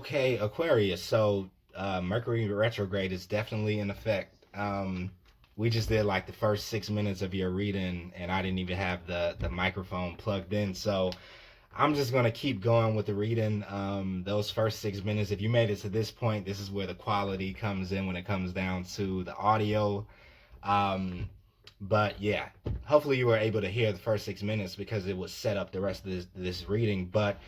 Okay, Aquarius. So Mercury retrograde is definitely in effect. We just did like the first 6 minutes of your reading, and I didn't even have the microphone plugged in. So I'm just gonna keep going with the reading. Those first 6 minutes, if you made it to this point, this is where the quality comes in when it comes down to the audio. Um, but yeah, hopefully you were able to hear the first 6 minutes because it would set up the rest of this reading. But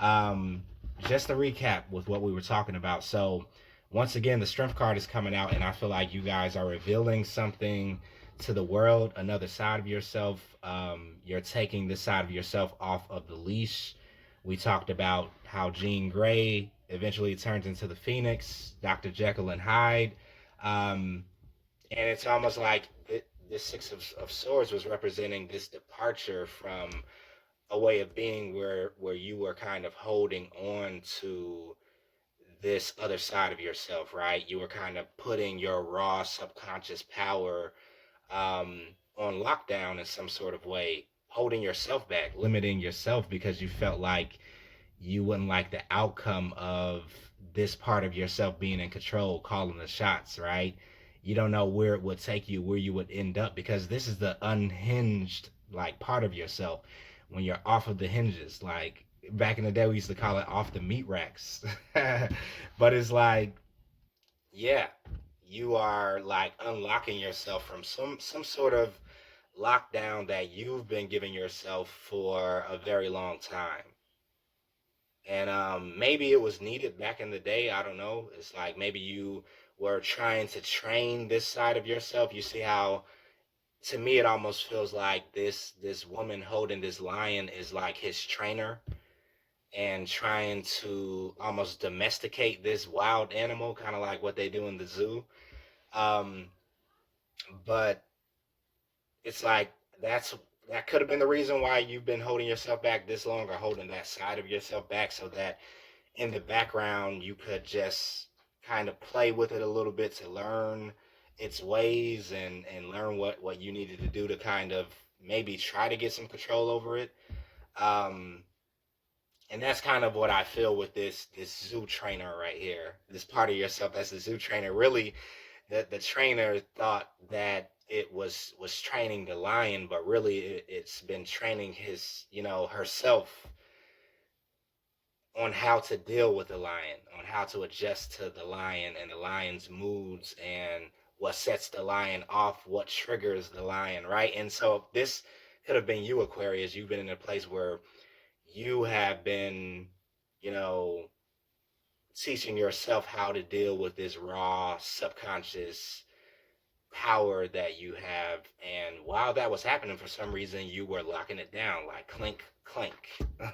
um, just to recap with what we were talking about. So once again, the strength card is coming out, and I feel like you guys are revealing something to the world, another side of yourself. You're taking this side of yourself off of the leash. We talked about how Jean Grey eventually turns into the Phoenix, Dr. Jekyll and Hyde. Um, and it's almost like this Six of Swords was representing this departure from a way of being where you were kind of holding on to this other side of yourself, right? You were kind of putting your raw subconscious power on lockdown in some sort of way, holding yourself back, limiting yourself because you felt like you wouldn't like the outcome of this part of yourself being in control, calling the shots, right? You don't know where it would take you, where you would end up, because this is the unhinged like part of yourself when you're off of the hinges. Like back in the day, we used to call it off the meat racks. But it's like, yeah, you are like unlocking yourself from some sort of lockdown that you've been giving yourself for a very long time. And maybe it was needed back in the day. I don't know. It's like maybe you were trying to train this side of yourself. You see how, to me, it almost feels like this woman holding this lion is like his trainer and trying to almost domesticate this wild animal, kind of like what they do in the zoo. Um, but it's like that's that could have been the reason why you've been holding yourself back this long, or holding that side of yourself back, so that in the background you could just kind of play with it a little bit to learn its ways, and learn what you needed to do to kind of maybe try to get some control over it. um and that's kind of what I feel with this zoo trainer right here, this part of yourself that's the zoo trainer. Really, the trainer thought that it was training the lion, but really it's been training his, herself, on how to deal with the lion, on how to adjust to the lion and the lion's moods, and what sets the lion off, what triggers the lion, right? And so this could have been you, Aquarius. You've been in a place where you have been, you know, teaching yourself how to deal with this raw subconscious power that you have. And while that was happening, for some reason, you were locking it down, like clink, clink,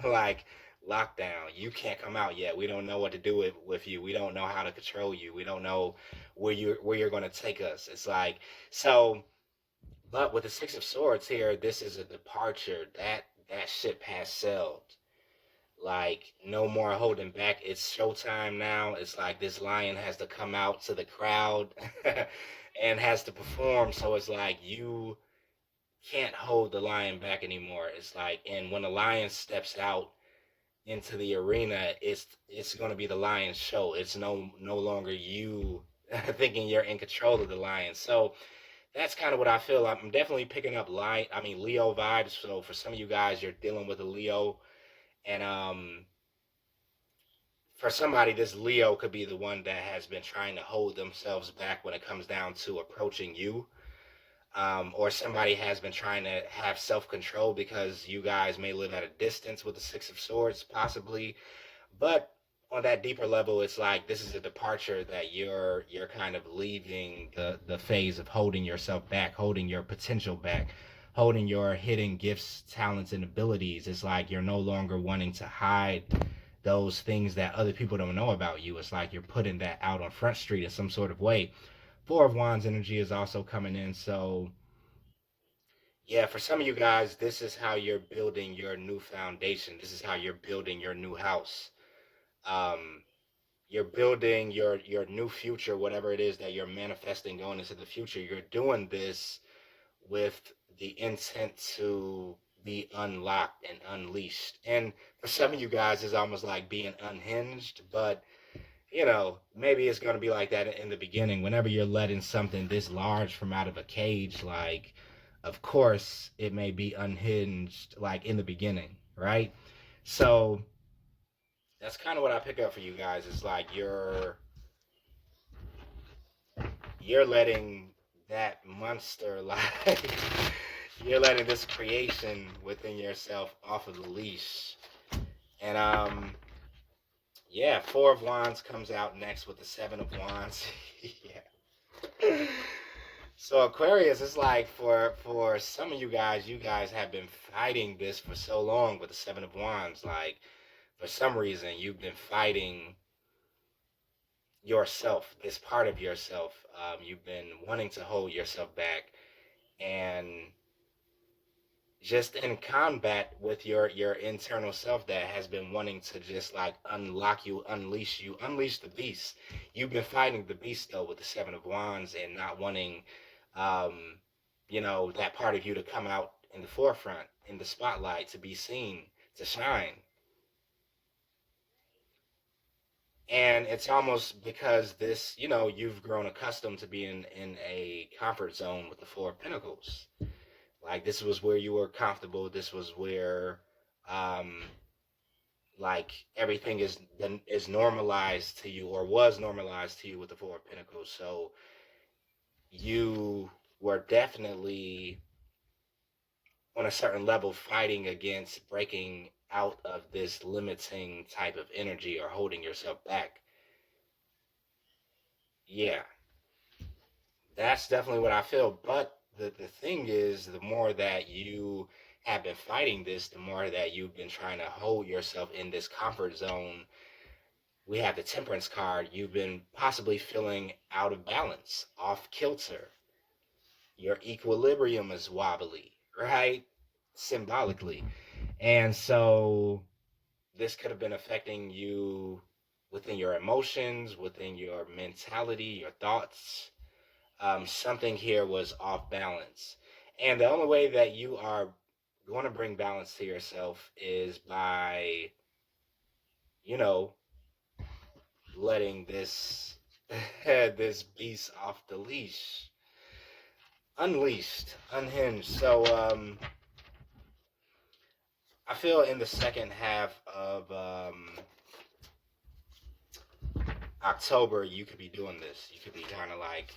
like lockdown. You can't come out yet. We don't know what to do with you. We don't know how to control you. We don't know where you're going to take us. It's like, so, but with the Six of Swords here, this is a departure. That ship has sailed. Like, no more holding back. It's showtime now. It's like this lion has to come out to the crowd and has to perform. So it's like you can't hold the lion back anymore. It's like, and when the lion steps out into the arena, it's going to be the lion's show. It's no longer you thinking you're in control of the lion. So that's kind of what I feel. I'm definitely picking up Leo vibes. So for some of you guys, you're dealing with a Leo, and for somebody, this Leo could be the one that has been trying to hold themselves back when it comes down to approaching you. Or somebody has been trying to have self-control because you guys may live at a distance with the Six of Swords, possibly. But on that deeper level, it's like this is a departure, that you're kind of leaving the phase of holding yourself back, holding your potential back, holding your hidden gifts, talents, and abilities. It's like you're no longer wanting to hide those things that other people don't know about you. It's like you're putting that out on Front Street in some sort of way. Four of Wands energy is also coming in. So yeah, for some of you guys, this is how you're building your new foundation. This is how you're building your new house. Um, you're building your new future, whatever it is that you're manifesting going into the future. You're doing this with the intent to be unlocked and unleashed. And for some of you guys, it's almost like being unhinged, but maybe it's going to be like that in the beginning. Whenever you're letting something this large from out of a cage, like, of course, it may be unhinged, like in the beginning, right? So that's kind of what I pick up for you guys. It's like you're letting that monster, like, you're letting this creation within yourself off of the leash. And yeah, Four of Wands comes out next with the Seven of Wands. Yeah. So Aquarius is like, for some of you guys have been fighting this for so long with the Seven of Wands. Like, for some reason you've been fighting yourself, this part of yourself. You've been wanting to hold yourself back, and just in combat with your internal self that has been wanting to just like unlock you, unleash the beast. You've been fighting the beast though with the Seven of Wands, and not wanting um that part of you to come out in the forefront, in the spotlight, to be seen, to shine. And it's almost because this, you've grown accustomed to being in a comfort zone with the Four of Pentacles. Like, this was where you were comfortable. This was where, um, like, everything is normalized to you, or was normalized to you with the Four of Pentacles. So you were definitely on a certain level fighting against breaking out of this limiting type of energy, or holding yourself back. Yeah, that's definitely what I feel. But the thing is, the more that you have been fighting this, the more that you've been trying to hold yourself in this comfort zone. We have the Temperance card. You've been possibly feeling out of balance, off kilter. Your equilibrium is wobbly, right? Symbolically. And so this could have been affecting you within your emotions, within your mentality, your thoughts. Something here was off balance. And the only way that you are going to bring balance to yourself is by, you know, letting this this beast off the leash, unleashed, unhinged. So I feel in the second half of October, you could be doing this. You could be kind of like,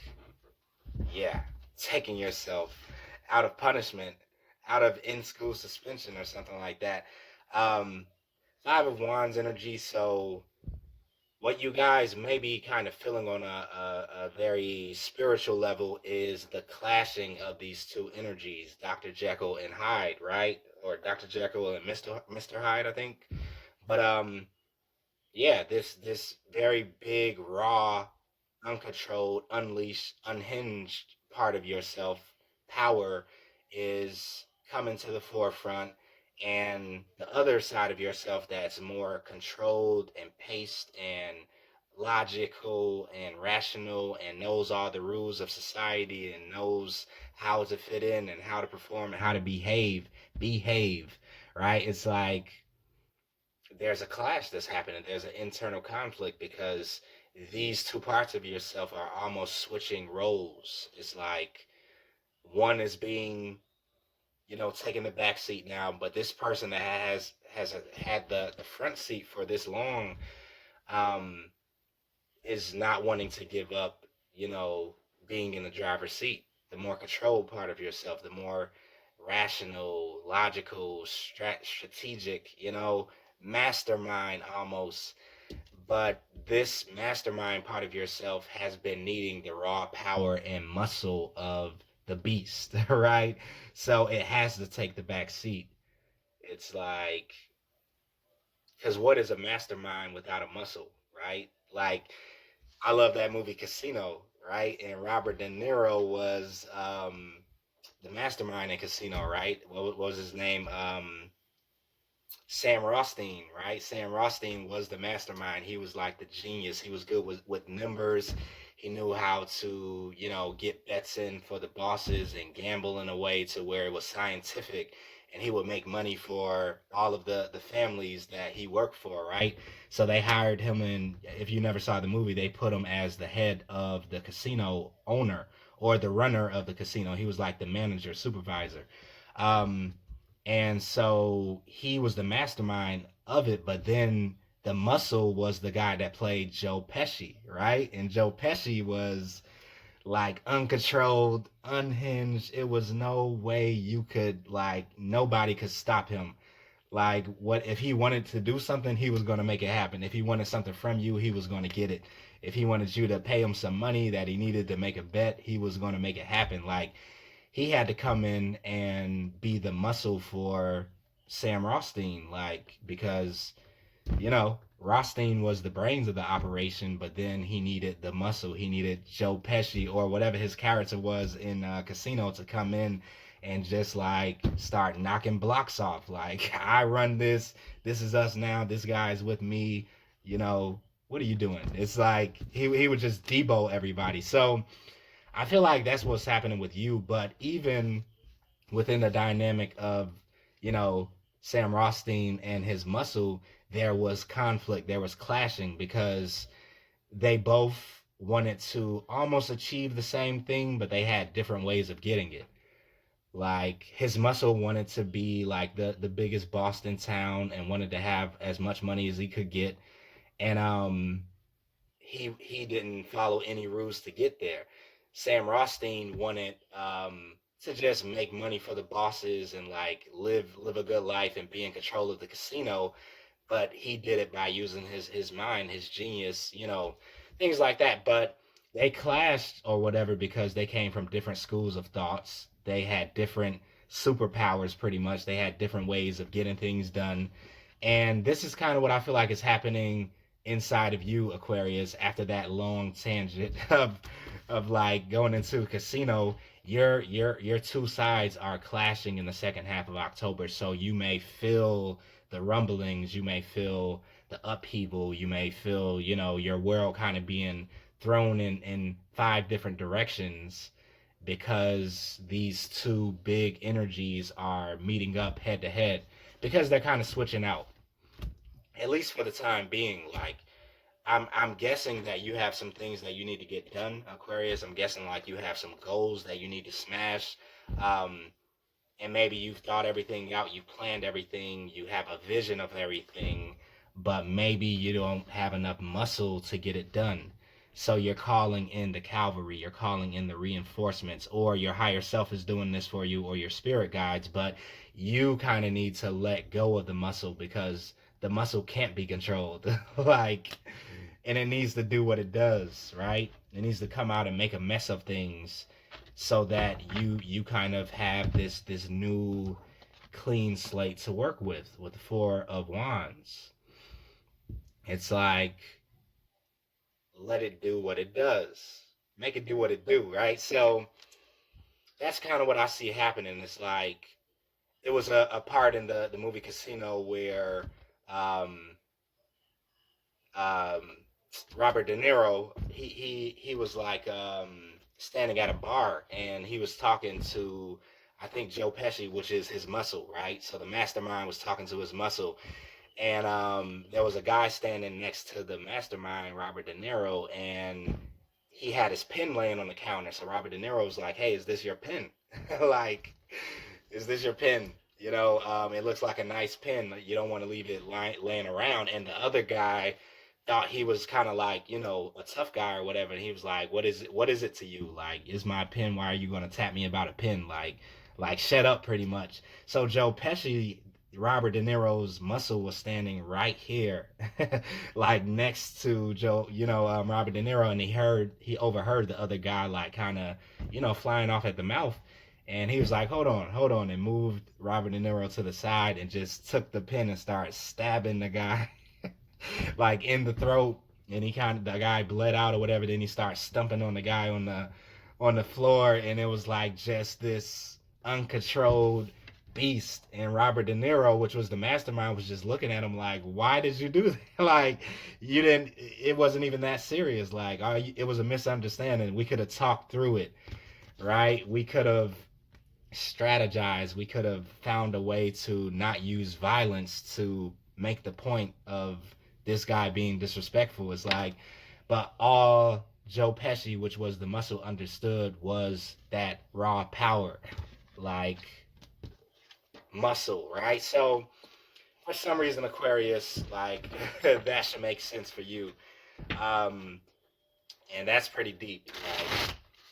yeah, taking yourself out of punishment, out of in-school suspension or something like that. Um, Five of Wands energy. So what you guys may be kind of feeling on a very spiritual level is the clashing of these two energies, Dr. Jekyll and Hyde, right? Or Dr. Jekyll and Mr. Hyde, I think. But yeah, this very big, raw, uncontrolled, unleashed, unhinged part of yourself, power, is coming to the forefront. And the other side of yourself that's more controlled and paced and logical and rational, and knows all the rules of society, and knows how to fit in and how to perform and how to behave, right? It's like there's a clash that's happening. There's an internal conflict because these two parts of yourself are almost switching roles. It's like one is being, taking the back seat now, but this person that had the front seat for this long, um, is not wanting to give up, being in the driver's seat. The more controlled part of yourself, the more rational, logical, strategic, mastermind almost. But this mastermind part of yourself has been needing the raw power and muscle of the beast, right? So it has to take the back seat. It's like, because what is a mastermind without a muscle, right? Like, I love that movie Casino, right? And Robert De Niro was the mastermind in Casino, right? What was his name? Sam Rothstein, right? Sam Rothstein was the mastermind. He was like the genius. He was good with numbers. He knew how to, get bets in for the bosses and gamble in a way to where it was scientific, and he would make money for all of the families that he worked for, right? So they hired him, and if you never saw the movie, they put him as the head of the casino owner or the runner of the casino. He was like the manager, supervisor. Um, and so he was the mastermind of it, but then the muscle was the guy that played Joe Pesci, right? And Joe Pesci was like uncontrolled, unhinged. It was no way you could, like, nobody could stop him. Like, what if he wanted to do something, he was going to make it happen. If he wanted something from you, he was going to get it. If he wanted you to pay him some money that he needed to make a bet, he was going to make it happen. Like, he had to come in and be the muscle for Sam Rothstein, like, because Rothstein was the brains of the operation, but then he needed the muscle. He needed Joe Pesci or whatever his character was in Casino to come in and just like start knocking blocks off. Like, I run this. This is us now. This guy's with me. What are you doing? It's like he would just debo everybody. So I feel like that's what's happening with you. But even within the dynamic of, you know, Sam Rothstein and his muscle, there was conflict, there was clashing because they both wanted to almost achieve the same thing, but they had different ways of getting it. Like his muscle wanted to be like the biggest boss in town and wanted to have as much money as he could get. And he didn't follow any rules to get there. Sam Rothstein wanted to just make money for the bosses and like live a good life and be in control of the casino, but he did it by using his mind, his genius, things like that. But they clashed or whatever because they came from different schools of thoughts. They had different superpowers pretty much. They had different ways of getting things done. And this is kind of what I feel like is happening inside of you, Aquarius, after that long tangent of like going into a casino. Your two sides are clashing in the second half of October, so you may feel the rumblings, you may feel the upheaval, you may feel, your world kind of being thrown in five different directions because these two big energies are meeting up head to head because they're kind of switching out, at least for the time being. Like, I'm guessing that you have some things that you need to get done, Aquarius. I'm guessing like you have some goals that you need to smash. Um, and maybe you've thought everything out, you've planned everything, you have a vision of everything, but maybe you don't have enough muscle to get it done. So you're calling in the cavalry, you're calling in the reinforcements, or your higher self is doing this for you, or your spirit guides, but you kind of need to let go of the muscle because the muscle can't be controlled. Like, and it needs to do what it does, right? It needs to come out and make a mess of things so that you kind of have this new clean slate to work with the Four of Wands. It's like, let it do what it does, make it do what it do, right? So that's kind of what I see happening. It's like it was a part in the movie Casino where um um Robert De Niro, he was like standing at a bar and he was talking to, I think, Joe Pesci, which is his muscle, right? So the mastermind was talking to his muscle, and there was a guy standing next to the mastermind, Robert De Niro, and he had his pen laying on the counter. So Robert De Niro was like, "Hey, is this your pen? Like, is this your pen? It looks like a nice pen. You don't want to leave it laying around." And the other guy thought he was kind of like, a tough guy or whatever. And he was like, "What is it? What is it to you? Like, is my pen? Why are you gonna tap me about a pen? Like, shut up, pretty much." So Joe Pesci, Robert De Niro's muscle, was standing right here, like next to Robert De Niro, and he overheard the other guy like kind of, flying off at the mouth. And he was like, hold on, and moved Robert De Niro to the side and just took the pen and started stabbing the guy like in the throat. And the guy bled out or whatever. Then he started stumping on the guy on the floor, and it was like just this uncontrolled beast. And Robert De Niro, which was the mastermind, was just looking at him like, why did you do that? Like, you didn't, it wasn't even that serious. Like, it was a misunderstanding. We could have talked through it, right? We could have strategized. We could have found a way to not use violence to make the point of this guy being disrespectful. It's like, but all Joe Pesci, which was the muscle, understood was that raw power, like muscle, right? So for some reason, Aquarius, like that should make sense for you, um, and that's pretty deep.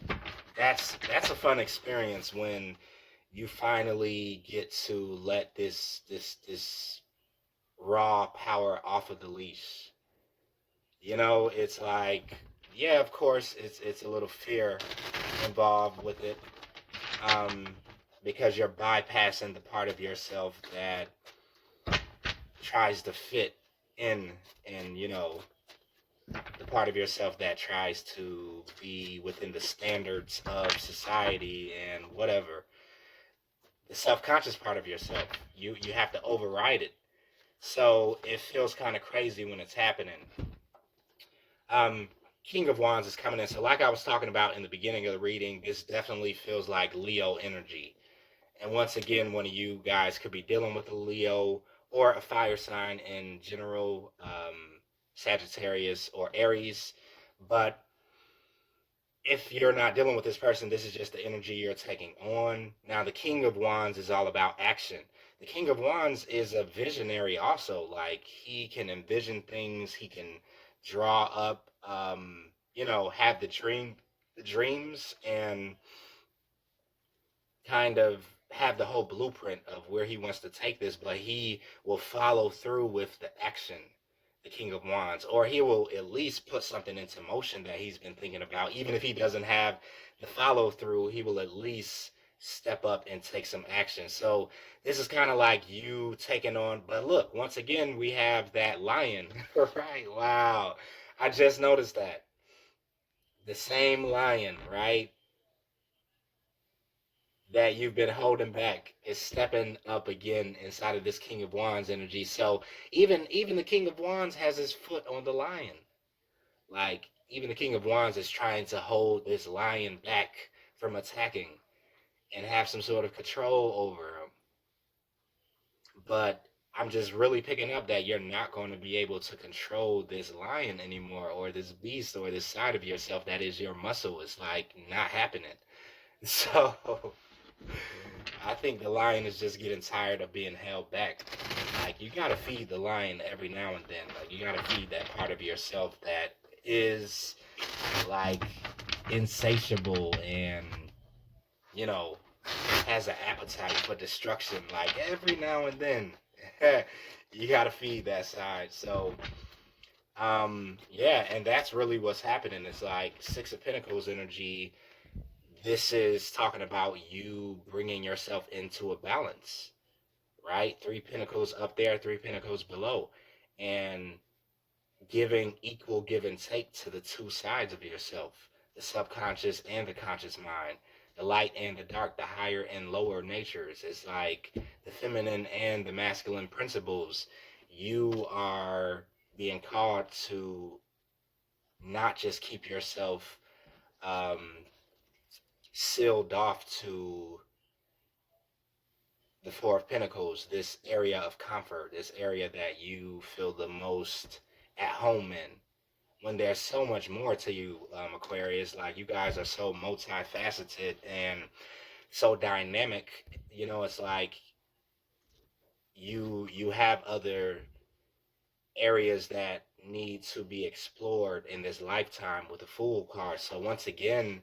Like that's a fun experience when you finally get to let this raw power off of the leash. You know, it's like, yeah, of course, it's a little fear involved with it, um, because you're bypassing the part of yourself that tries to fit in, and the part of yourself that tries to be within the standards of society and whatever. The self-conscious part of yourself, you have to override it. So it feels kind of crazy when it's happening. um King of Wands is coming in. So like I was talking about in the beginning of the reading, this definitely feels like Leo energy. And once again, one of you guys could be dealing with a Leo or a fire sign in general, Sagittarius or Aries. But if you're not dealing with this person, this is just the energy you're taking on. Now, the King of Wands is all about action. The King of Wands is a visionary also. Like, he can envision things, he can draw up, have the dreams, and kind of have the whole blueprint of where he wants to take this, but he will follow through with the action, the King of Wands, or he will at least put something into motion that he's been thinking about. Even if he doesn't have the follow through, he will at least step up and take some action. So this is kind of like you taking on, but look, once again, we have that lion, right? Wow. I just noticed that. The same lion, right? That you've been holding back is stepping up again inside of this King of Wands energy. So even the King of Wands has his foot on the lion. Like, even the King of Wands is trying to hold this lion back from attacking and have some sort of control over him. But I'm just really picking up that you're not going to be able to control this lion anymore, or this beast, or this side of yourself that is your muscle. It's like not happening. So I think the lion is just getting tired of being held back. Like, you gotta feed the lion every now and then. Like, you gotta feed that part of yourself that is like insatiable and you know has an appetite for destruction. Like, every now and then, you gotta feed that side. So yeah, and that's really what's happening. It's like Six of Pentacles energy. This is talking about you bringing yourself into a balance, right? Three Pentacles up there, Three Pentacles below, and giving equal give and take to the two sides of yourself, the subconscious and the conscious mind, the light and the dark, the higher and lower natures. It's like the feminine and the masculine principles. You are being called to not just keep yourself um, sealed off to the Four of Pentacles, this area of comfort, this area that you feel the most at home in. When there's so much more to you, Aquarius, like, you guys are so multifaceted and so dynamic. It's like you have other areas that need to be explored in this lifetime with the Fool card. So once again,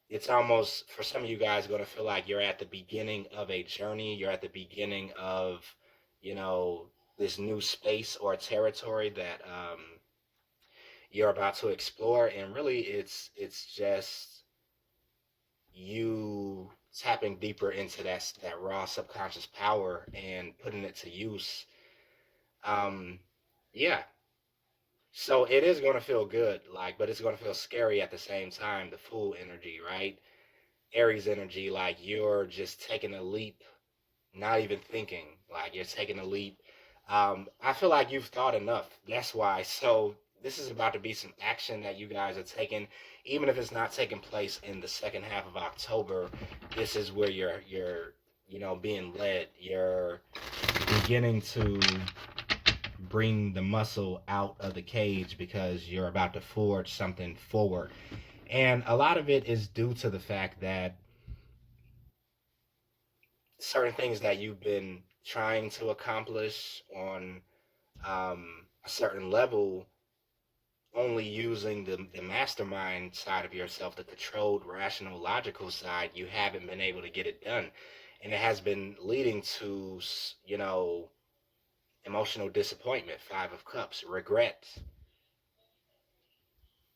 it's almost, for some of you guys, going to feel like you're at the beginning of a journey. You're at the beginning of, this new space or territory that you're about to explore. And really, it's just you tapping deeper into that raw subconscious power and putting it to use. Yeah. So it is going to feel good, like, but it's going to feel scary at the same time. The Fool energy, right? Aries energy, like, you're just taking a leap not even thinking. Like you're taking a leap. I feel like you've thought enough. That's why. So this is about to be some action that you guys are taking, even if it's not taking place in the second half of October. This is where you're being led. You're beginning to bring the muscle out of the cage because you're about to forge something forward. And a lot of it is due to the fact that certain things that you've been trying to accomplish on a certain level, only using the mastermind side of yourself, the controlled, rational, logical side, you haven't been able to get it done. And it has been leading to, emotional disappointment, Five of Cups, regret,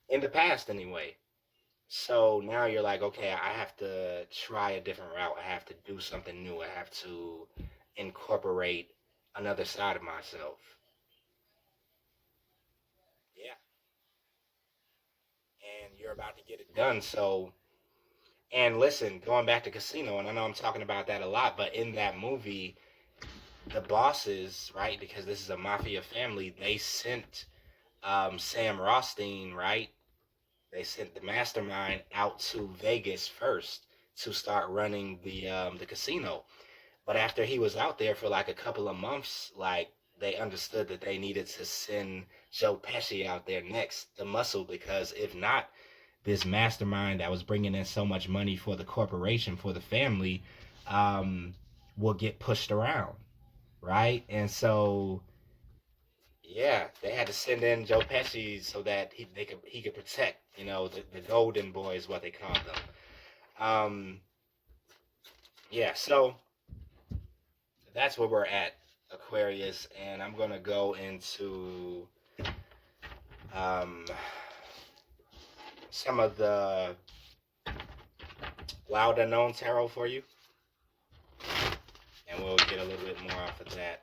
in the past anyway. So now you're like, okay, I have to try a different route. I have to do something new. I have to incorporate another side of myself. Yeah. And you're about to get it done. So, and listen, going back to Casino, and I know I'm talking about that a lot, but in that movie, the bosses, right, because this is a mafia family, they sent Sam Rothstein, right? They sent the mastermind out to Vegas first to start running the casino. But after he was out there for like a couple of months, like they understood that they needed to send Joe Pesci out there next, the muscle, because if not, this mastermind that was bringing in so much money for the corporation, for the family, um, will get pushed around, right? And so, yeah, they had to send in Joe Pesci so that he could protect, the Golden Boy is what they called them. Um, yeah, so that's where we're at, Aquarius, and I'm gonna go into um, some of the loud unknown tarot for you, and we'll get a little bit more off of that.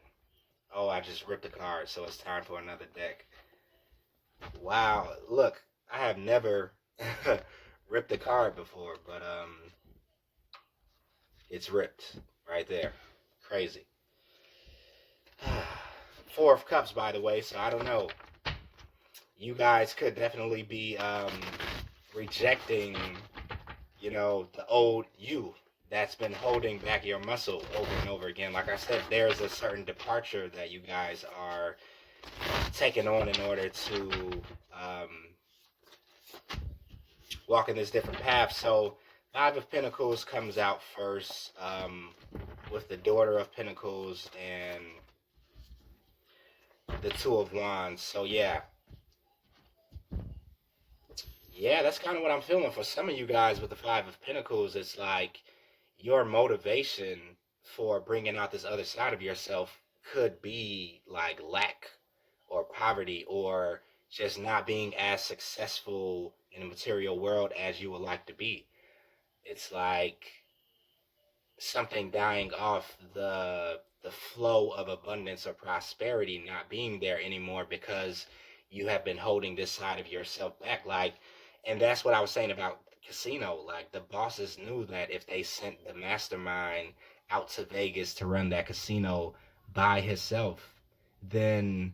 Oh, I just ripped the card, so it's time for another deck. Wow, look, I have never ripped a card before, but it's ripped right there. Crazy. Four of Cups, by the way, so I don't know. You guys could definitely be rejecting, the old you that's been holding back your muscle over and over again. Like I said, there's a certain departure that you guys are taking on in order to walk in this different path. So Five of Pentacles comes out first, with the Daughter of Pentacles and the Two of Wands. So yeah, that's kind of what I'm feeling for some of you guys with the Five of Pentacles. It's like your motivation for bringing out this other side of yourself could be like lack or poverty or just not being as successful in the material world as you would like to be. It's like something dying off, the flow of abundance or prosperity not being there anymore because you have been holding this side of yourself back. Like, and that's what I was saying about Casino. Like, the bosses knew that if they sent the mastermind out to Vegas to run that casino by himself, then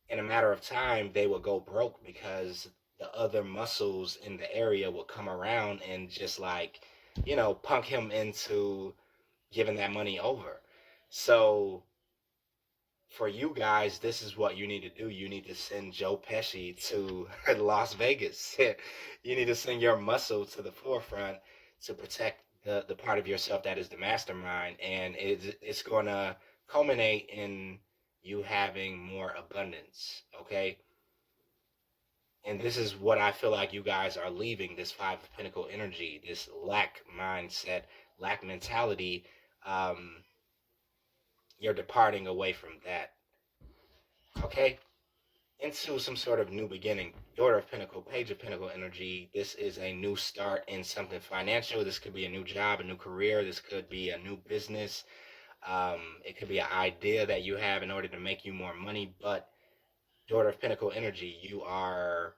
in a matter of time they would go broke because the other muscles in the area would come around and just like, punk him into giving that money over. So for you guys, this is what you need to do. You need to send Joe Pesci to Las Vegas. You need to send your muscle to the forefront to protect the part of yourself that is the mastermind. And it's going to culminate in you having more abundance. Okay. And this is what I feel like you guys are leaving, this Five of Pentacle energy, this lack mindset, lack mentality. Um, you're departing away from that. Okay? Into some sort of new beginning. Daughter of Pentacle, Page of Pentacle energy. This is a new start in something financial. This could be a new job, a new career. This could be a new business. It could be an idea that you have in order to make you more money. But Daughter of Pentacle energy, you are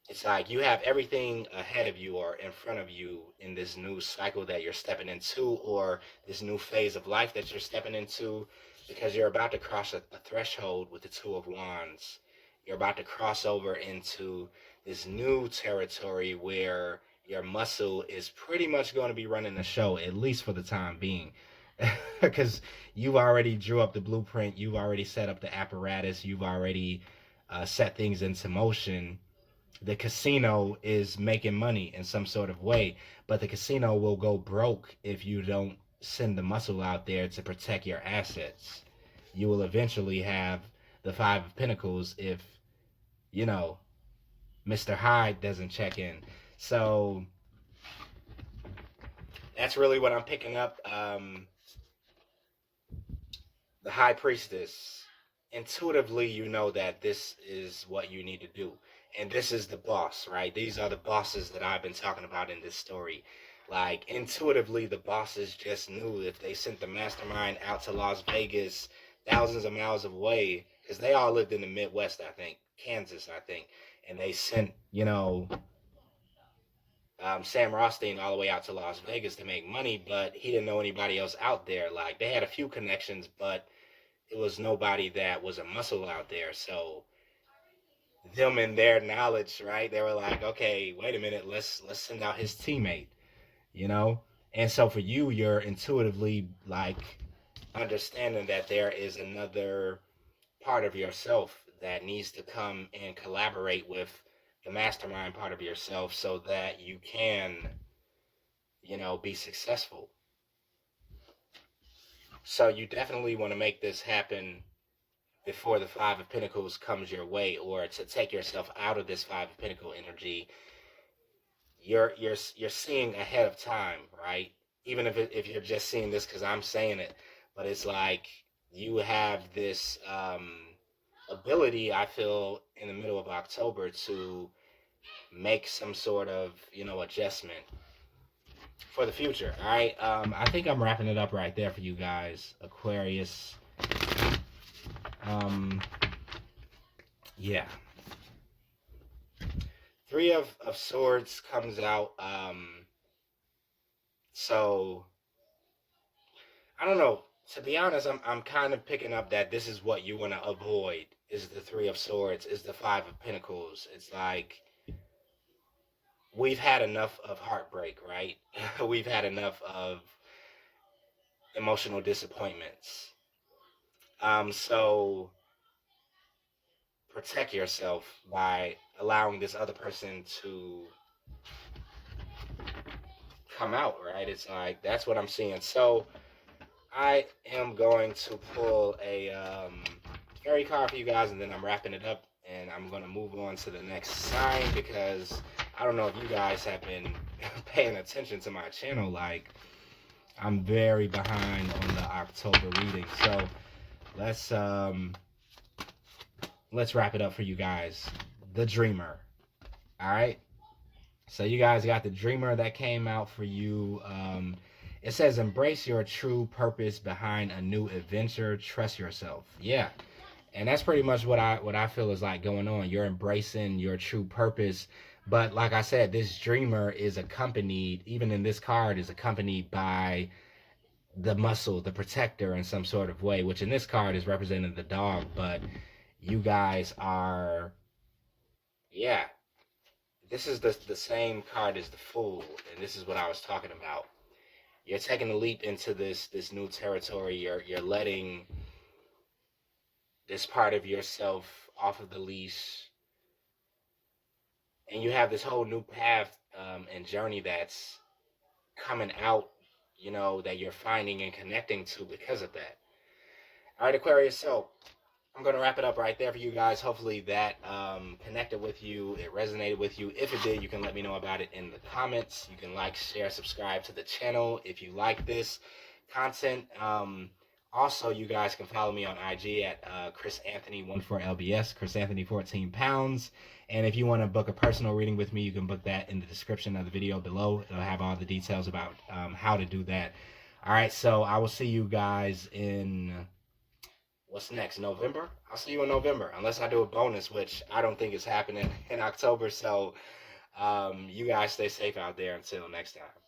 it's like you have everything ahead of you or in front of you in this new cycle that you're stepping into, or this new phase of life that you're stepping into, because you're about to cross a threshold with the Two of Wands. You're about to cross over into this new territory where your muscle is pretty much going to be running the show, at least for the time being. Because you've already drew up the blueprint, you've already set up the apparatus, you've already set things into motion. The casino is making money in some sort of way, but the casino will go broke if you don't send the muscle out there to protect your assets. You will eventually have the Five of Pentacles if, you know, Mr. Hyde doesn't check in. So that's really what I'm picking up. The High Priestess. Intuitively, you know that this is what you need to do. And this is the boss, right? These are the bosses that I've been talking about in this story. Like, intuitively, the bosses just knew if they sent the mastermind out to Las Vegas, thousands of miles away, because they all lived in the Midwest, I think, Kansas, I think, and they sent, Sam Rothstein all the way out to Las Vegas to make money, but he didn't know anybody else out there. Like, they had a few connections, but it was nobody that was a muscle out there. So them and their knowledge, right? They were like, okay, wait a minute, let's send out his teammate, you know? And so for you, you're intuitively like understanding that there is another part of yourself that needs to come and collaborate with the mastermind part of yourself so that you can, be successful. So you definitely want to make this happen before the Five of Pentacles comes your way, or to take yourself out of this Five of Pentacle energy. You're seeing ahead of time, right? Even if you're just seeing this because I'm saying it, but it's like you have this ability, I feel, in the middle of October to make some sort of adjustment for the future. All right, I think I'm wrapping it up right there for you guys, Aquarius. Yeah. Three of Swords comes out. So I don't know. To be honest, I'm kind of picking up that this is what you want to avoid. Is the Three of Swords, is the Five of Pentacles. It's like we've had enough of heartbreak, right? We've had enough of emotional disappointments. So protect yourself by allowing this other person to come out, right? It's like that's what I'm seeing. So I am going to pull a fairy card for you guys, and then I'm wrapping it up, and I'm going to move on to the next sign, because I don't know if you guys have been paying attention to my channel. Like, I'm very behind on the October reading. So let's wrap it up for you guys. The Dreamer. All right. So you guys got the Dreamer that came out for you. It says, embrace your true purpose behind a new adventure. Trust yourself. Yeah. And that's pretty much what I feel is like going on. You're embracing your true purpose. But like I said, this Dreamer is accompanied, even in this card, is accompanied by the muscle, the protector, in some sort of way, which in this card is representing the dog. But you guys are, yeah, this is the same card as the Fool. And this is what I was talking about. You're taking a leap into this new territory. You're letting this part of yourself off of the leash, and you have this whole new path and journey that's coming out, that you're finding and connecting to because of that. All right, Aquarius. So I'm going to wrap it up right there for you guys. Hopefully that connected with you. It resonated with you. If it did, you can let me know about it in the comments. You can like, share, subscribe to the channel if you like this content. Also, you guys can follow me on IG at chrisanthony14lbs, chrisanthony 14 pounds. And if you want to book a personal reading with me, you can book that in the description of the video below. It'll have all the details about how to do that. All right, so I will see you guys in what's next? November? I'll see you in November, unless I do a bonus, which I don't think is happening in October. So you guys stay safe out there until next time.